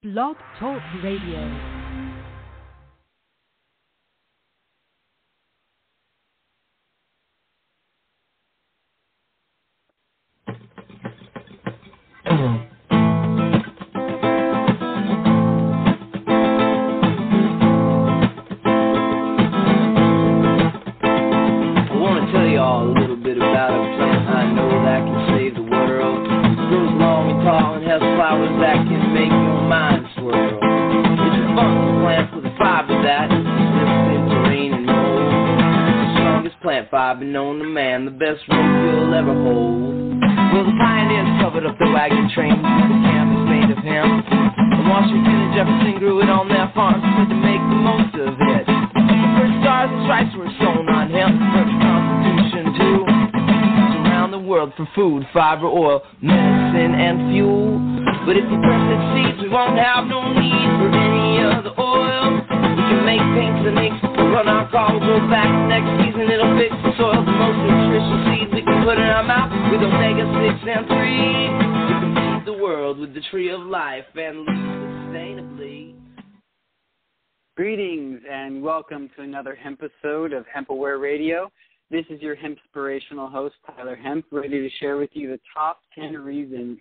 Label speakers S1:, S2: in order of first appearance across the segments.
S1: Blog Talk Radio.
S2: Been known to man, the best rope you'll ever hold. Well, the pioneers covered up their wagon trains with the canvas made of hemp. And Washington and Jefferson grew it on their farms so to make the most of it. The first stars and stripes were sewn on hemp, the first Constitution too. It's around the world for food, fiber, oil, medicine, and fuel. But if we plant the seeds, we won't have no need for any other oil. We can make paints and inks, run our car, we'll go back next season, it'll fix the soil. The most nutritious seeds we can put in our mouth with omega-6 and 3. We can feed the world with the tree of life and live sustainably.
S3: Greetings and welcome to another Hemp episode of Hemp Aware Radio. This is your Hemp-spirational host, Tyler Hemp, ready to share with you the top 10 reasons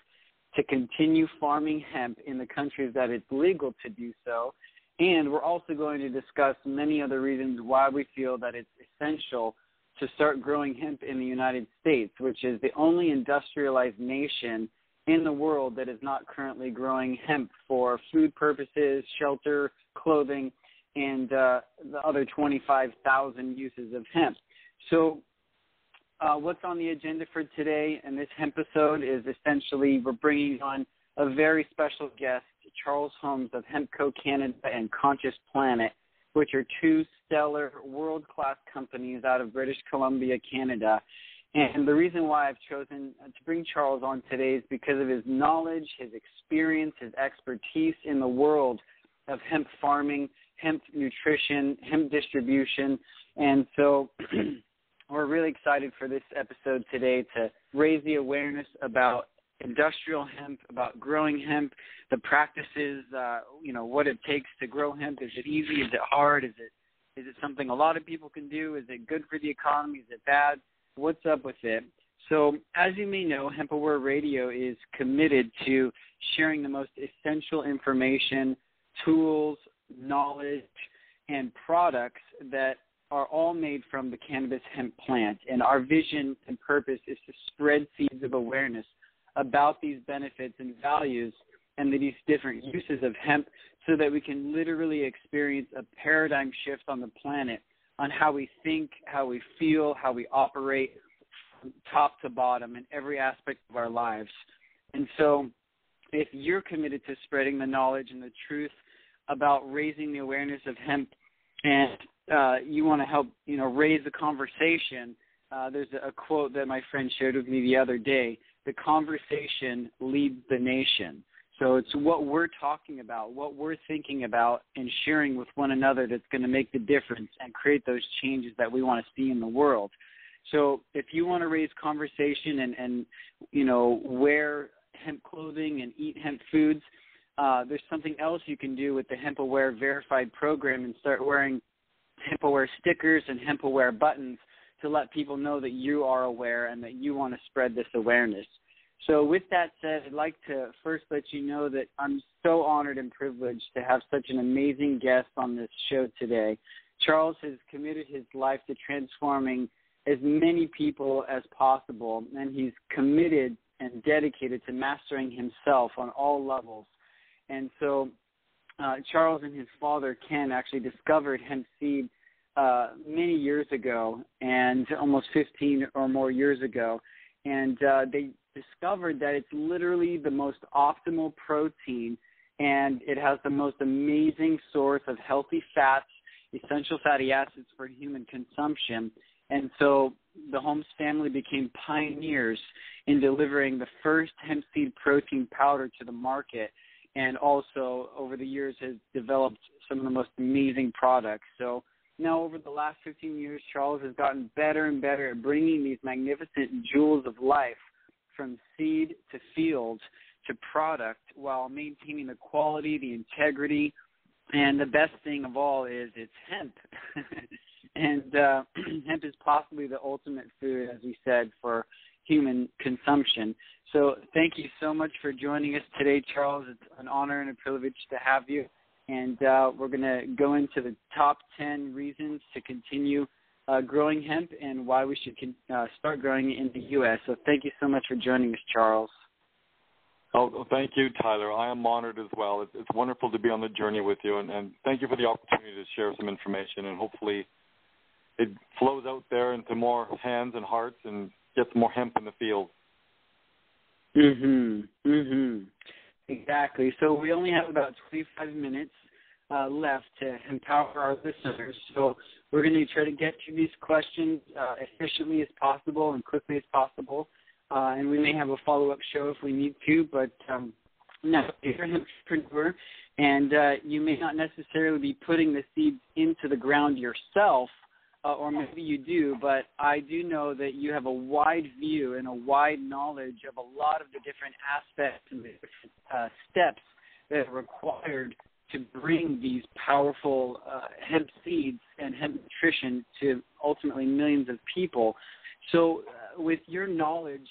S3: to continue farming hemp in the countries that it's legal to do so. And we're also going to discuss many other reasons why we feel that it's essential to start growing hemp in the United States, which is the only industrialized nation in the world that is not currently growing hemp for food purposes, shelter, clothing, and the other 25,000 uses of hemp. So what's on the agenda for today in this hemp episode is essentially we're bringing on a very special guest, Charles Holmes of Hemp Co. Canada and Conscious Planet, which are two stellar world-class companies out of British Columbia, Canada. And the reason why I've chosen to bring Charles on today is because of his knowledge, his experience, his expertise in the world of hemp farming, hemp nutrition, hemp distribution. And so we're really excited for this episode today to raise the awareness about industrial hemp, about growing hemp, the practices, what it takes to grow hemp. Is it easy? Is it hard? Is it something a lot of people can do? Is it good for the economy? Is it bad? What's up with it? So as you may know, Hemp Aware Radio is committed to sharing the most essential information, tools, knowledge, and products that are all made from the cannabis hemp plant. And our vision and purpose is to spread seeds of awareness about these benefits and values and these different uses of hemp so that we can literally experience a paradigm shift on the planet on how we think, how we feel, how we operate from top to bottom in every aspect of our lives. And so if you're committed to spreading the knowledge and the truth about raising the awareness of hemp and you want to help, raise the conversation, there's a quote that my friend shared with me the other day: the conversation leads the nation. So it's what we're talking about, what we're thinking about and sharing with one another that's going to make the difference and create those changes that we want to see in the world. So if you want to raise conversation and wear hemp clothing and eat hemp foods, there's something else you can do with the Hemp Aware Verified program and start wearing Hemp Aware stickers and Hemp Aware buttons to let people know that you are aware and that you want to spread this awareness. So with that said, I'd like to first let you know that I'm so honored and privileged to have such an amazing guest on this show today. Charles has committed his life to transforming as many people as possible, and he's committed and dedicated to mastering himself on all levels. And so Charles and his father, Ken, actually discovered Hemp Seed many years ago, and almost 15 or more years ago. And they discovered that it's literally the most optimal protein, and it has the most amazing source of healthy fats, essential fatty acids for human consumption. And so the Holmes family became pioneers in delivering the first hemp seed protein powder to the market, and also over the years has developed some of the most amazing products. So now over the last 15 years, Charles has gotten better and better at bringing these magnificent jewels of life from seed to field to product while maintaining the quality, the integrity, and the best thing of all is it's hemp. And hemp is possibly the ultimate food, as we said, for human consumption. So thank you so much for joining us today, Charles. It's an honor and a privilege to have you. And we're going to go into the top 10 reasons to continue growing hemp and why we should start growing it in the U.S. So thank you so much for joining us, Charles.
S4: Oh, thank you, Tyler. I am honored as well. It's wonderful to be on the journey with you, and thank you for the opportunity to share some information, and hopefully it flows out there into more hands and hearts and gets more hemp in the field.
S3: Exactly. So we only have about 25 minutes left to empower our listeners. So we're going to try to get to these questions efficiently as possible and quickly as possible. And we may have a follow-up show if we need to, but no, you're an entrepreneur, and you may not necessarily be putting the seeds into the ground yourself, or maybe you do, but I do know that you have a wide view and a wide knowledge of a lot of the different aspects and the different steps that are required to bring these powerful hemp seeds and hemp nutrition to ultimately millions of people. So with your knowledge,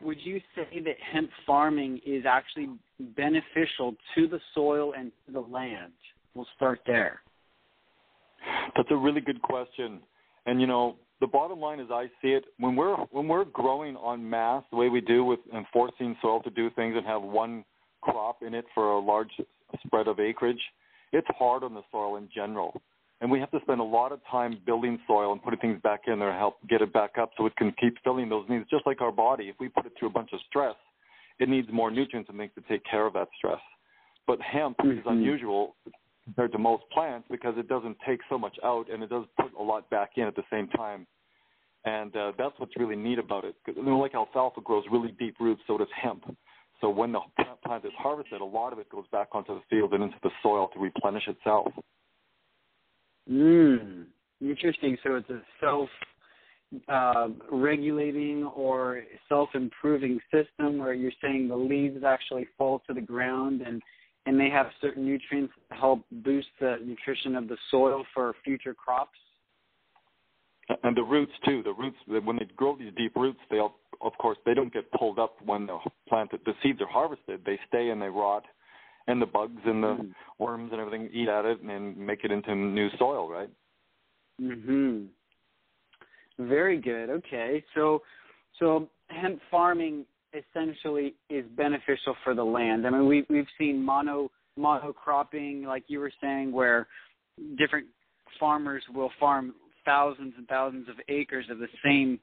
S3: would you say that hemp farming is actually beneficial to the soil and to the land? We'll start there.
S4: That's a really good question. And, you know, the bottom line as I see it, when we're growing en masse the way we do with and forcing soil to do things and have one crop in it for a large spread of acreage, it's hard on the soil in general. And we have to spend a lot of time building soil and putting things back in there to help get it back up so it can keep filling those needs. Just like our body, if we put it through a bunch of stress, it needs more nutrients and things to take care of that stress. But hemp is unusual compared to most plants because it doesn't take so much out and it does put a lot back in at the same time. And that's what's really neat about it. You know, like alfalfa grows really deep roots, so does hemp. So when the plant is harvested, a lot of it goes back onto the field and into the soil to replenish itself.
S3: Interesting. So it's a self-regulating or self-improving system where you're saying the leaves actually fall to the ground and they have certain nutrients to help boost the nutrition of the soil for future crops?
S4: And the roots, too. The roots, when they grow these deep roots, they, of course, they don't get pulled up when the seeds are harvested. They stay and they rot. And the bugs and the worms and everything eat at it and make it into new soil, right?
S3: Very good. Okay. So hemp farming essentially is beneficial for the land. I mean, we've seen monocropping, like you were saying, where different farmers will farm thousands and thousands of acres of the same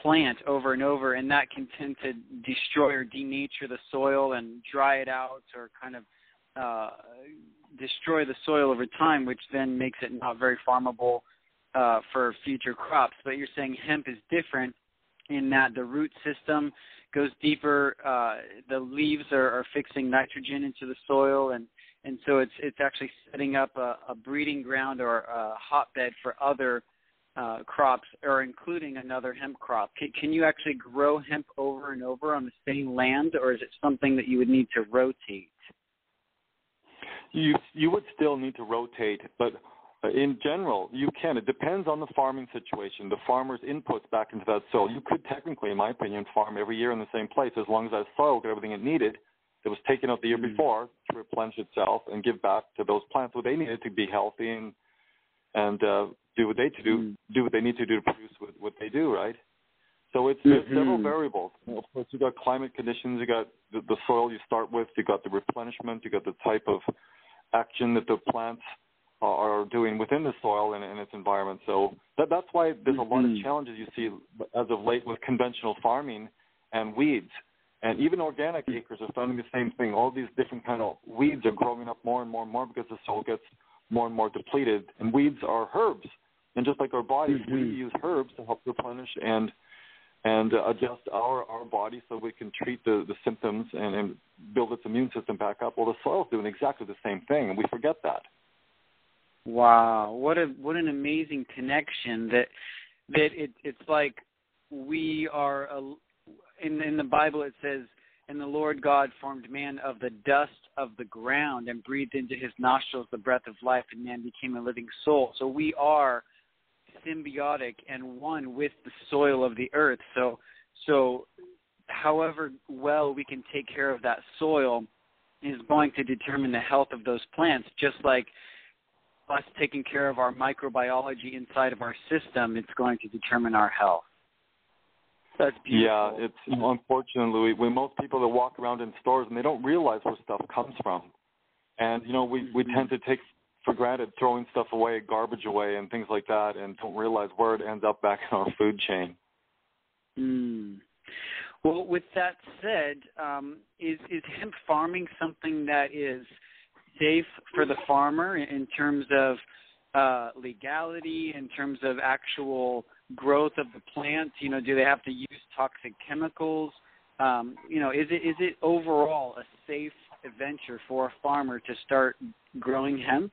S3: plant over and over, and that can tend to destroy or denature the soil and dry it out or kind of destroy the soil over time, which then makes it not very farmable for future crops. But you're saying hemp is different in that the root system goes deeper, the leaves are fixing nitrogen into the soil, and so it's actually setting up a breeding ground or a hotbed for other crops, or including another hemp crop. Can you actually grow hemp over and over on the same land, or is it something that you would need to rotate?
S4: You would still need to rotate, but in general, you can. It depends on the farming situation, the farmer's inputs back into that soil. You could technically, in my opinion, farm every year in the same place as long as that soil got everything it needed that was taken out the year before to replenish itself and give back to those plants what they needed to be healthy and do what they need to do to produce what they do, right? So there's several variables. Of course, you got climate conditions, you got the soil you start with, you got the replenishment, you got the type of action that the plants are doing within the soil and its environment. So that's why there's a lot of challenges you see as of late with conventional farming and weeds. And even organic acres are finding the same thing. All these different kind of weeds are growing up more and more and more because the soil gets more and more depleted. And weeds are herbs. And just like our bodies, we use herbs to help replenish and adjust our body so we can treat the symptoms and build its immune system back up. Well, the soil's doing exactly the same thing, and we forget that.
S3: Wow, what an amazing connection that it's like we are in the Bible it says And the Lord God formed man of the dust of the ground and breathed into his nostrils the breath of life, and man became a living soul. So we are symbiotic and one with the soil of the earth. So however well we can take care of that soil is going to determine the health of those plants, just like us taking care of our microbiology inside of our system, it's going to determine our health. That's beautiful.
S4: Yeah, it's unfortunately, when most people that walk around in stores and they don't realize where stuff comes from. And, we tend to take for granted throwing stuff away, garbage away and things like that, and don't realize where it ends up back in our food chain.
S3: Well, with that said, is hemp farming something that is safe for the farmer in terms of legality, in terms of actual growth of the plant? Do they have to use toxic chemicals? Is it overall a safe venture for a farmer to start growing hemp?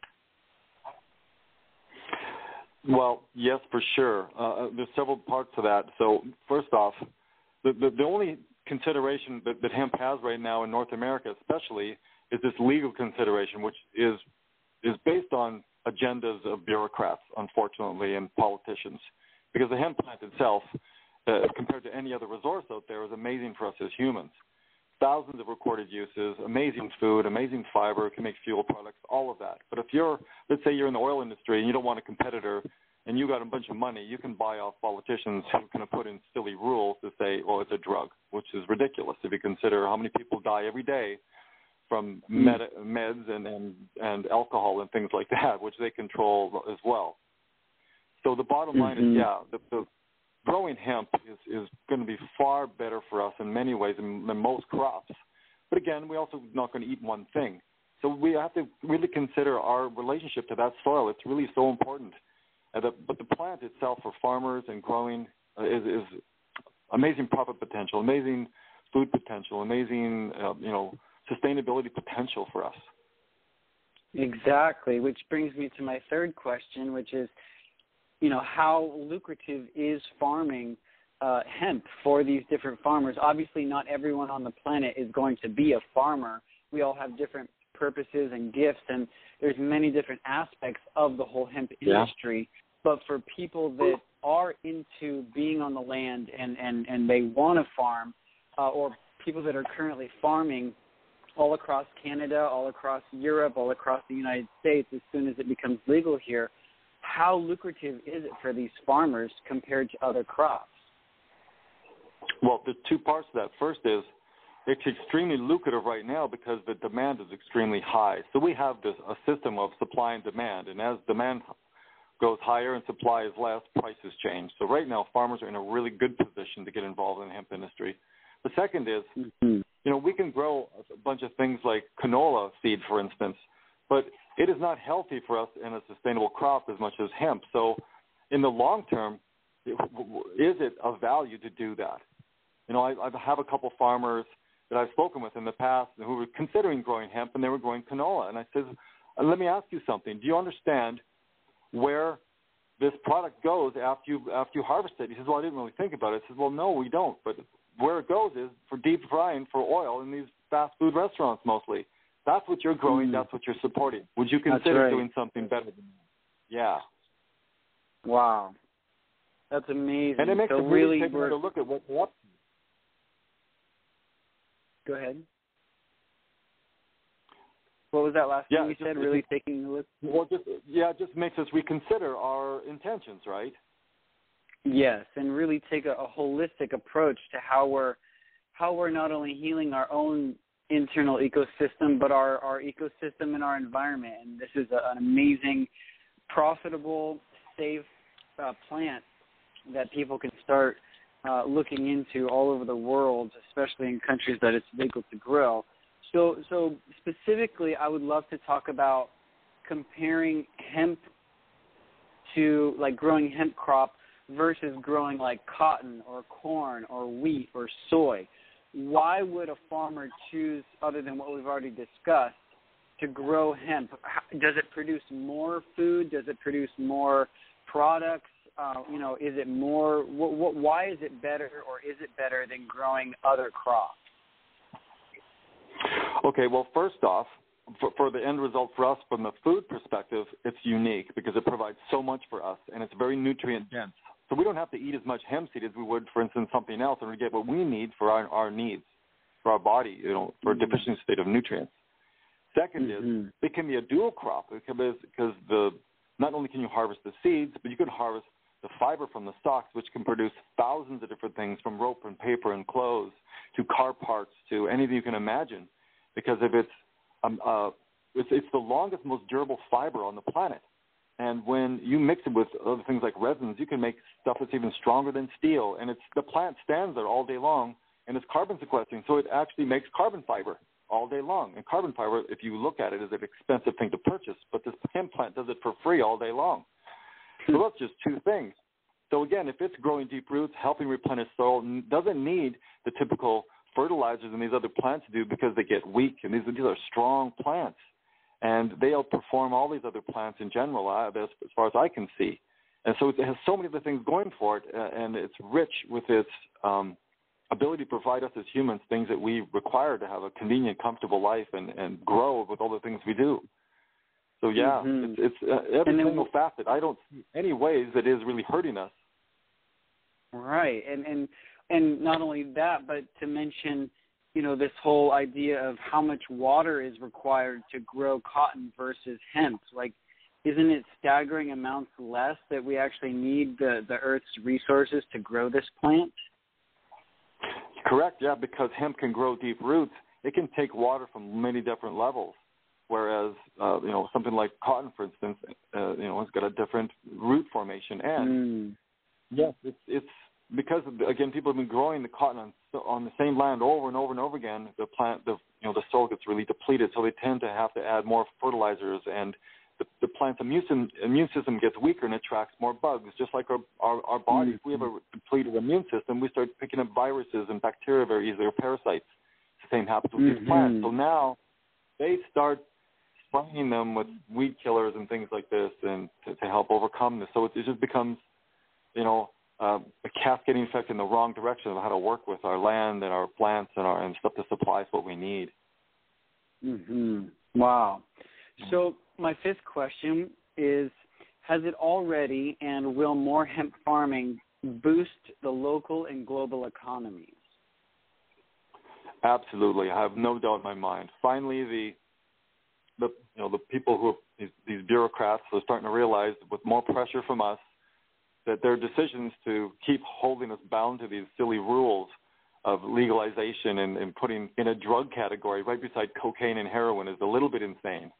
S4: Well, yes, for sure. There's several parts to that. So first off, the only consideration that hemp has right now in North America especially is this legal consideration, which is based on agendas of bureaucrats, unfortunately, and politicians. Because the hemp plant itself, compared to any other resource out there, is amazing for us as humans. Thousands of recorded uses, amazing food, amazing fiber, can make fuel products, all of that. But if let's say you're in the oil industry and you don't want a competitor and you got a bunch of money, you can buy off politicians who can put in silly rules to say, it's a drug, which is ridiculous if you consider how many people die every day from meds and alcohol and things like that, which they control as well. So the bottom line is, the growing hemp is going to be far better for us in many ways than most crops. But again, we're also not going to eat one thing. So we have to really consider our relationship to that soil. It's really so important. But the plant itself for farmers and growing is amazing profit potential, amazing food potential, amazing sustainability potential for us.
S3: Exactly, which brings me to my third question, which is, how lucrative is farming hemp for these different farmers? Obviously, not everyone on the planet is going to be a farmer. We all have different purposes and gifts, and there's many different aspects of the whole hemp industry. But for people that are into being on the land and they want to farm, or people that are currently farming all across Canada, all across Europe, all across the United States, as soon as it becomes legal here, how lucrative is it for these farmers compared to other crops?
S4: Well, there's two parts to that. First is it's extremely lucrative right now because the demand is extremely high. So we have a system of supply and demand, and as demand goes higher and supply is less, prices change. So right now farmers are in a really good position to get involved in the hemp industry. The second is, we can grow a bunch of things like canola seed, for instance, but it is not healthy for us in a sustainable crop as much as hemp. So in the long term, is it of value to do that? I have a couple farmers that I've spoken with in the past who were considering growing hemp, and they were growing canola. And I said, let me ask you something. Do you understand where this product goes after you harvest it? He says, well, I didn't really think about it. I said, well, no, we don't. But where it goes is for deep frying for oil in these fast food restaurants mostly. That's what you're growing. That's what you're supporting. Would you consider doing something better than that? Yeah.
S3: Wow. That's amazing.
S4: And it makes it really take a look at what.
S3: Go ahead. What was that last thing you said? Really taking a look?
S4: Well, it just makes us reconsider our intentions, right?
S3: Yes, and really take a holistic approach to how we're not only healing our own internal ecosystem, but our ecosystem and our environment. And this is an amazing, profitable, safe plant that people can start looking into all over the world, especially in countries that it's legal to grow. So specifically, I would love to talk about comparing hemp to like growing hemp crop versus growing like cotton or corn or wheat or soy. Why would a farmer choose, other than what we've already discussed, to grow hemp? Does it produce more food? Does it produce more products? Is it more? Why is it better, or is it better than growing other crops?
S4: Okay, well, first off, for the end result for us from the food perspective, it's unique because it provides so much for us, and it's very nutrient dense. So we don't have to eat as much hemp seed as we would, for instance, something else, and we get what we need for our needs, for our body, for a deficient state of nutrients. Second is it can be a dual crop because not only can you harvest the seeds, but you can harvest the fiber from the stalks, which can produce thousands of different things, from rope and paper and clothes to car parts to anything you can imagine, because if it's the longest, most durable fiber on the planet. And when you mix it with other things like resins, you can make stuff that's even stronger than steel. And the plant stands there all day long, and it's carbon sequestering, so it actually makes carbon fiber all day long. And carbon fiber, if you look at it, is an expensive thing to purchase, but this hemp plant does it for free all day long. So that's just two things. So again, if it's growing deep roots, helping replenish soil, doesn't need the typical fertilizers and these other plants do because they get weak, and these are strong plants. And they outperform all these other plants in general, as far as I can see. And so it has so many other things going for it, and it's rich with its ability to provide us as humans things that we require to have a convenient, comfortable life and grow with all the things we do. So, yeah, it's every single facet. I don't see any ways that is really hurting us.
S3: Right. And not only that, but to mention, this whole idea of how much water is required to grow cotton versus hemp. Like, isn't it staggering amounts less that we actually need the Earth's resources to grow this plant?
S4: Correct, yeah, because hemp can grow deep roots. It can take water from many different levels, whereas, something like cotton, for instance, it's got a different root formation. And, yes, it's because, again, people have been growing the cotton on the same land over and over and over again. The plant, the soil gets really depleted, so they tend to have to add more fertilizers, and the plant's immune system gets weaker and attracts more bugs, just like our body. If we have a depleted immune system, we start picking up viruses and bacteria very easily, or parasites. The same happens with these plants. So now they start spraying them with weed killers and things like this, and to help overcome this. So it just becomes, a cascading effect in the wrong direction of how to work with our land and our plants and stuff to supply us what we need.
S3: Wow. So my fifth question is, has it already and will more hemp farming boost the local and global economies?
S4: Absolutely. I have no doubt in my mind. Finally, the people who are these bureaucrats are starting to realize, with more pressure from us, that their decisions to keep holding us bound to these silly rules of legalization and putting in a drug category right beside cocaine and heroin is a little bit insane.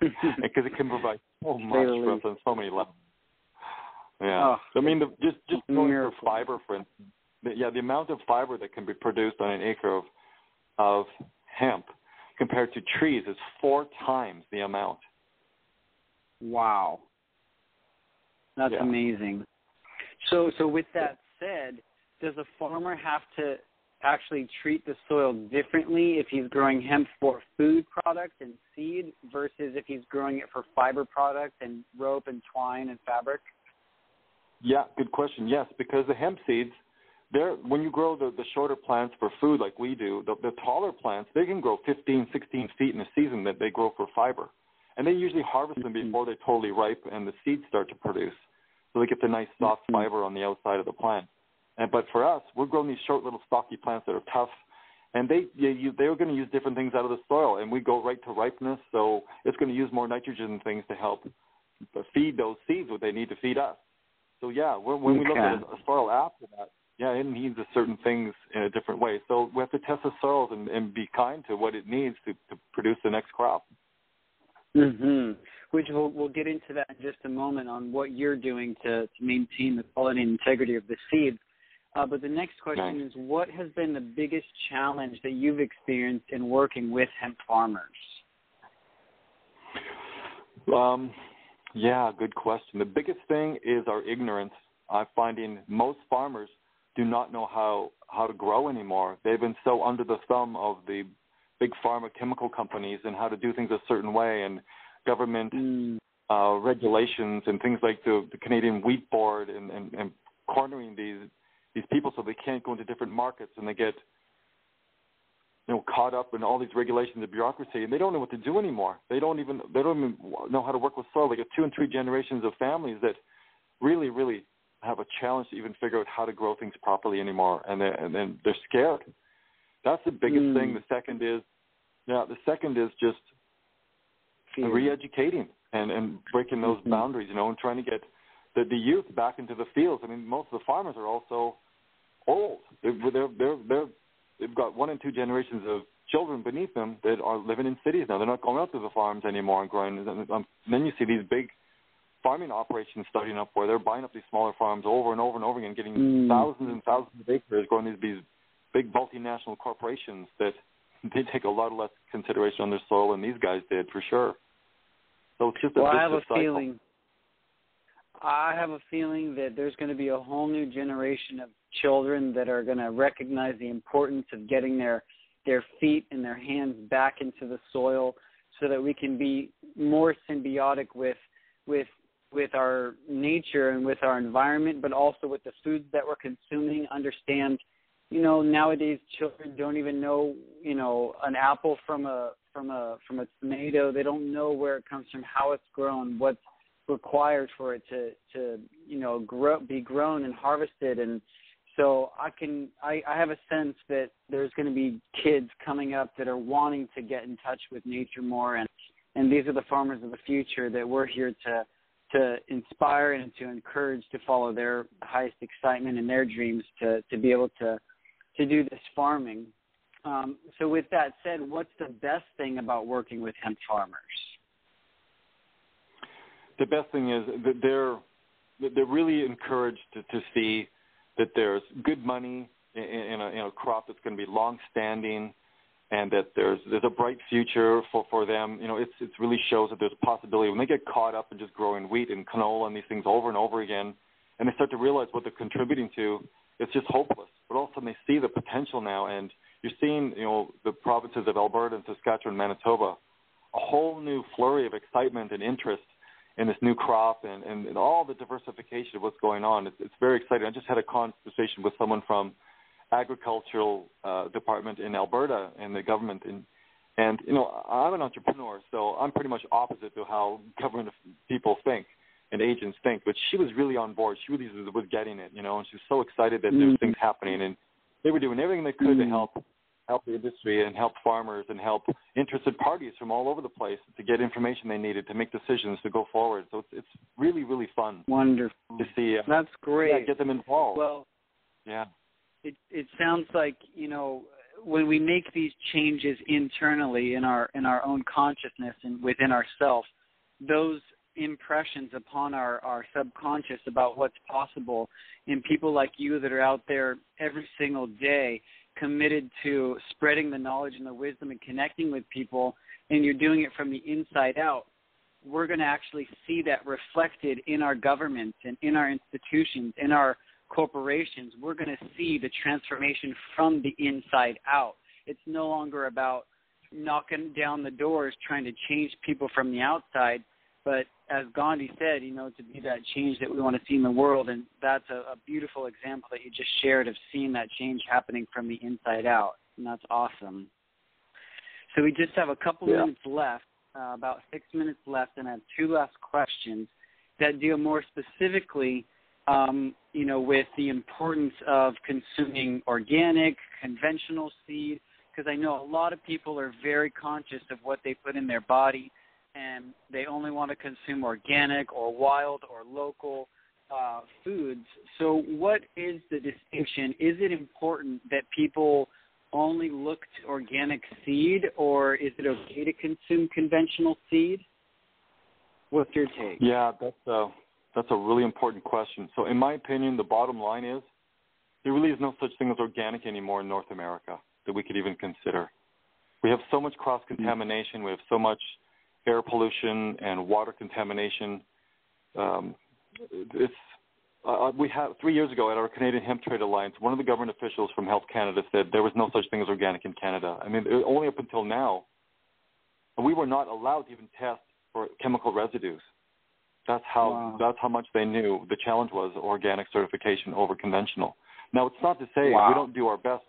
S4: Because it can provide so much for us on so many levels. Yeah. I mean, just going for fiber, for instance. The amount of fiber that can be produced on an acre of hemp compared to trees is 4 times the amount.
S3: Wow. That's amazing. So with that said, does a farmer have to actually treat the soil differently if he's growing hemp for food product and seed versus if he's growing it for fiber product and rope and twine and fabric?
S4: Yeah, good question. Yes, because the hemp seeds, when you grow the shorter plants for food like we do, the taller plants, they can grow 15, 16 feet in a season that they grow for fiber. And they usually harvest them before they're totally ripe and the seeds start to produce. So they get the nice soft fiber on the outside of the plant. But for us, we're growing these short little stocky plants that are tough, and they're going to use different things out of the soil, and we go right to ripeness, so it's going to use more nitrogen and things to help feed those seeds what they need to feed us. So, when we look at a soil after that, it needs certain things in a different way. So we have to test the soils and be kind to what it needs to produce the next crop.
S3: Which we'll get into that in just a moment on what you're doing to maintain the quality and integrity of the seeds. But the next question is, what has been the biggest challenge that you've experienced in working with hemp farmers?
S4: Good question. The biggest thing is our ignorance. I'm finding most farmers do not know how to grow anymore. They've been so under the thumb of the big pharma chemical companies and how to do things a certain way, and government regulations and things like the Canadian Wheat Board and cornering these people so they can't go into different markets, and they get caught up in all these regulations and bureaucracy, and they don't know what to do anymore. They don't even know how to work with soil. They got 2 and 3 generations of families that really, really have a challenge to even figure out how to grow things properly anymore, and then they're scared. That's the biggest thing. The second is just re-educating and breaking those boundaries, and trying to get the youth back into the fields. I mean, most of the farmers are also old. They've got 1 and 2 generations of children beneath them that are living in cities now. They're not going out to the farms anymore and growing. And then you see these big farming operations starting up where they're buying up these smaller farms over and over and over again, getting thousands and thousands of acres, growing these big multinational corporations that they take a lot less consideration on their soil than these guys did, for sure. So it's just
S3: I have a feeling that there's going to be a whole new generation of children that are going to recognize the importance of getting their feet and their hands back into the soil, so that we can be more symbiotic with our nature and with our environment, but also with the foods that we're consuming. Understand, nowadays children don't even know, an apple from a tomato. They don't know where it comes from, how it's grown, what's required for it to be grown and harvested. And so I have a sense that there's going to be kids coming up that are wanting to get in touch with nature more, and these are the farmers of the future that we're here to inspire and to encourage to follow their highest excitement and their dreams to be able to do this farming. So with that said, what's the best thing about working with hemp farmers?
S4: The best thing is that they're really encouraged to see that there's good money in a crop that's going to be long-standing, and that there's a bright future for them. It really shows that there's a possibility. When they get caught up in just growing wheat and canola and these things over and over again, and they start to realize what they're contributing to, it's just hopeless. But all of a sudden they see the potential now, and you're seeing, the provinces of Alberta and Saskatchewan and Manitoba, a whole new flurry of excitement and interest in this new crop and all the diversification of what's going on. It's very exciting. I just had a conversation with someone from agricultural department in Alberta and the government, and I'm an entrepreneur, so I'm pretty much opposite to how government people think and agents think. But she was really on board. She really was getting it, and she was so excited that there's things happening, and they were doing everything they could to help the industry and help farmers and help interested parties from all over the place to get information they needed to make decisions to go forward. So it's really, really fun.
S3: Wonderful
S4: to see.
S3: That's great.
S4: Yeah, get them involved.
S3: Well,
S4: yeah.
S3: It sounds like, when we make these changes internally in our own consciousness and within ourselves, those impressions upon our subconscious about what's possible, and people like you that are out there every single day committed to spreading the knowledge and the wisdom and connecting with people, and you're doing it from the inside out, we're going to actually see that reflected in our governments and in our institutions, in our corporations. We're going to see the transformation from the inside out. It's no longer about knocking down the doors trying to change people from the outside, but as Gandhi said, to be that change that we want to see in the world. And that's a beautiful example that you just shared of seeing that change happening from the inside out. And that's awesome. So we just have a couple minutes left, about 6 minutes left, and I have 2 last questions that deal more specifically with the importance of consuming organic, conventional seed, because I know a lot of people are very conscious of what they put in their body, and they only want to consume organic or wild or local foods. So what is the distinction? Is it important that people only look to organic seed, or is it okay to consume conventional seed? What's your take?
S4: Yeah, that's a really important question. So in my opinion, the bottom line is there really is no such thing as organic anymore in North America that we could even consider. We have so much cross-contamination. We have so much air pollution and water contamination. We had 3 years ago at our Canadian Hemp Trade Alliance, one of the government officials from Health Canada said there was no such thing as organic in Canada. I mean, only up until now, we were not allowed to even test for chemical residues. That's how much they knew the challenge was organic certification over conventional. Now, it's not to say we don't do our best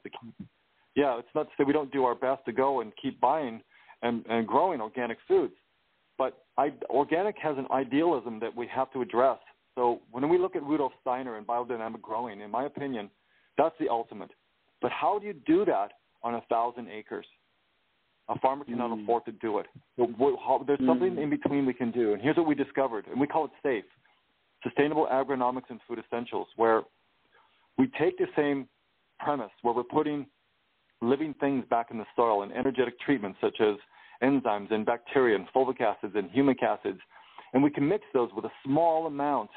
S4: Yeah, it's not to say we don't do our best to go and keep buying and growing organic foods. But organic has an idealism that we have to address. So when we look at Rudolf Steiner and biodynamic growing, in my opinion, that's the ultimate. But how do you do that on 1,000 acres? A farmer cannot afford to do it. There's something in between we can do. And here's what we discovered, and we call it SAFE, Sustainable Agronomics and Food Essentials, where we take the same premise, where we're putting living things back in the soil and energetic treatments such as enzymes and bacteria and fulvic acids and humic acids, and we can mix those with a small amount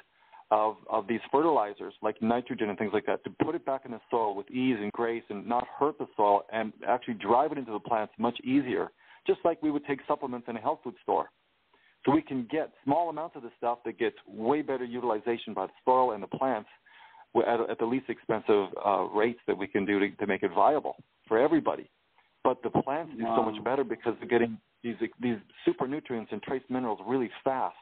S4: of these fertilizers like nitrogen and things like that to put it back in the soil with ease and grace and not hurt the soil and actually drive it into the plants much easier, just like we would take supplements in a health food store. So we can get small amounts of the stuff that gets way better utilization by the soil and the plants at the least expensive rates that we can do to make it viable for everybody. But the plants do so much better because they're getting these super nutrients and trace minerals really fast.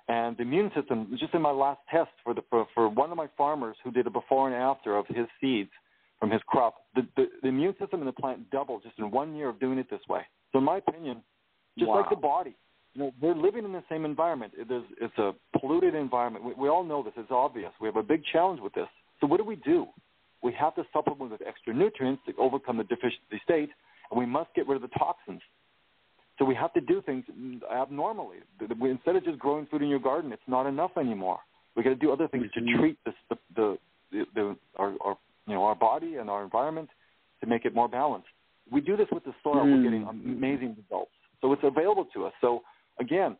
S4: And the immune system, just in my last test for one of my farmers who did a before and after of his seeds from his crop, the immune system in the plant doubled just in 1 year of doing it this way. So in my opinion, just like the body, they're living in the same environment. It's a polluted environment. We all know this. It's obvious. We have a big challenge with this. So what do? We have to supplement with extra nutrients to overcome the deficiency state, and we must get rid of the toxins. So we have to do things abnormally. Instead of just growing food in your garden, it's not enough anymore. We got to do other things to treat our body and our environment to make it more balanced. We do this with the soil. We're getting amazing results. So it's available to us. So again,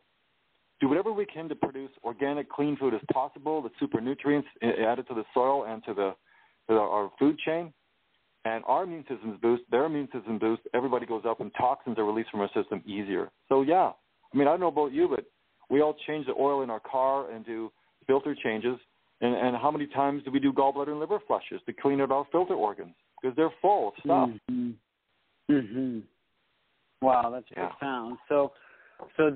S4: do whatever we can to produce organic, clean food as possible, the super nutrients added to the soil and to our food chain, and our immune systems boost, their immune system boost, everybody goes up and toxins are released from our system easier. So yeah, I mean, I don't know about you, but we all change the oil in our car and do filter changes, and how many times do we do gallbladder and liver flushes to clean out our filter organs? Because they're full of stuff.
S3: Wow, that's profound. So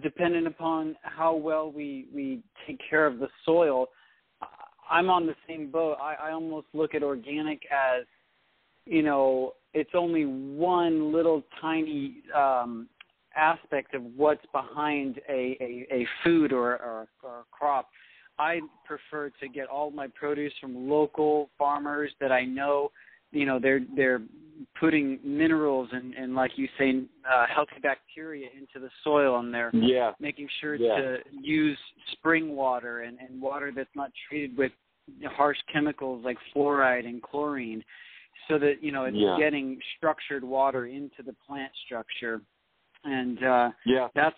S3: depending upon how well we take care of the soil, I'm on the same boat. I almost look at organic as, it's only one little tiny aspect of what's behind a food or a crop. I prefer to get all my produce from local farmers that I know, they're putting minerals and like you say, healthy bacteria into the soil, and they're making sure to use spring water and water that's not treated with harsh chemicals like fluoride and chlorine, so that it's getting structured water into the plant structure, and that's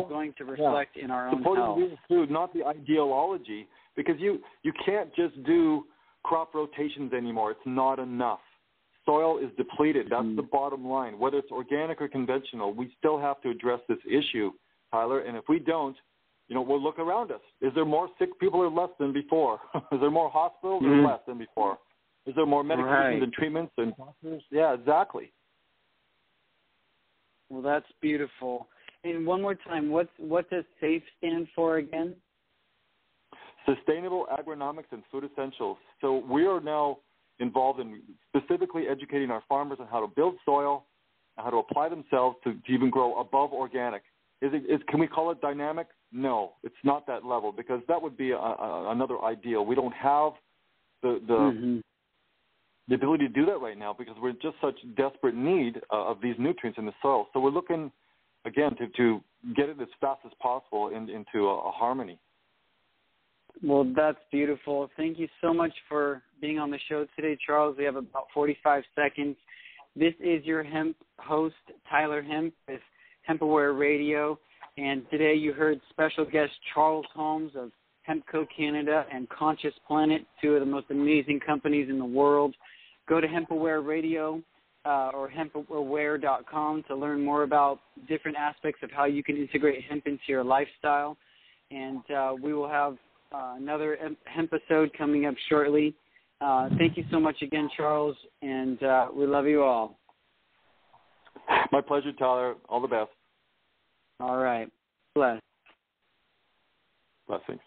S3: going to reflect in our own health.
S4: Supporting food, not the ideology, because you can't just do crop rotations anymore. It's not enough. Soil is depleted. That's the bottom line. Whether it's organic or conventional, we still have to address this issue, Tyler. And if we don't, we'll look around us. Is there more sick people or less than before? Is there more hospitals or less than before? Is there more medications and treatments and doctors? Yeah, exactly.
S3: Well, that's beautiful. And one more time, what does SAFE stand for again?
S4: Sustainable Agronomics and Food Essentials. So we are now involved in specifically educating our farmers on how to build soil, and how to apply themselves to even grow above organic. Can we call it dynamic? No, it's not that level, because that would be another ideal. We don't have the ability to do that right now because we're in just such desperate need of these nutrients in the soil. So we're looking, again, to get it as fast as possible into a harmony.
S3: Well, that's beautiful. Thank you so much for being on the show today, Charles. We have about 45 seconds. This is your hemp host, Tyler Hemp, with Hemp Aware Radio. And today you heard special guest Charles Holmes of Hempco Canada and Conscious Planet, two of the most amazing companies in the world. Go to Hemp Aware Radio or hempaware.com to learn more about different aspects of how you can integrate hemp into your lifestyle. And we will have another hemp episode coming up shortly. Thank you so much again, Charles, and we love you all.
S4: My pleasure, Tyler. All the best.
S3: All right. Bless.
S4: Blessings.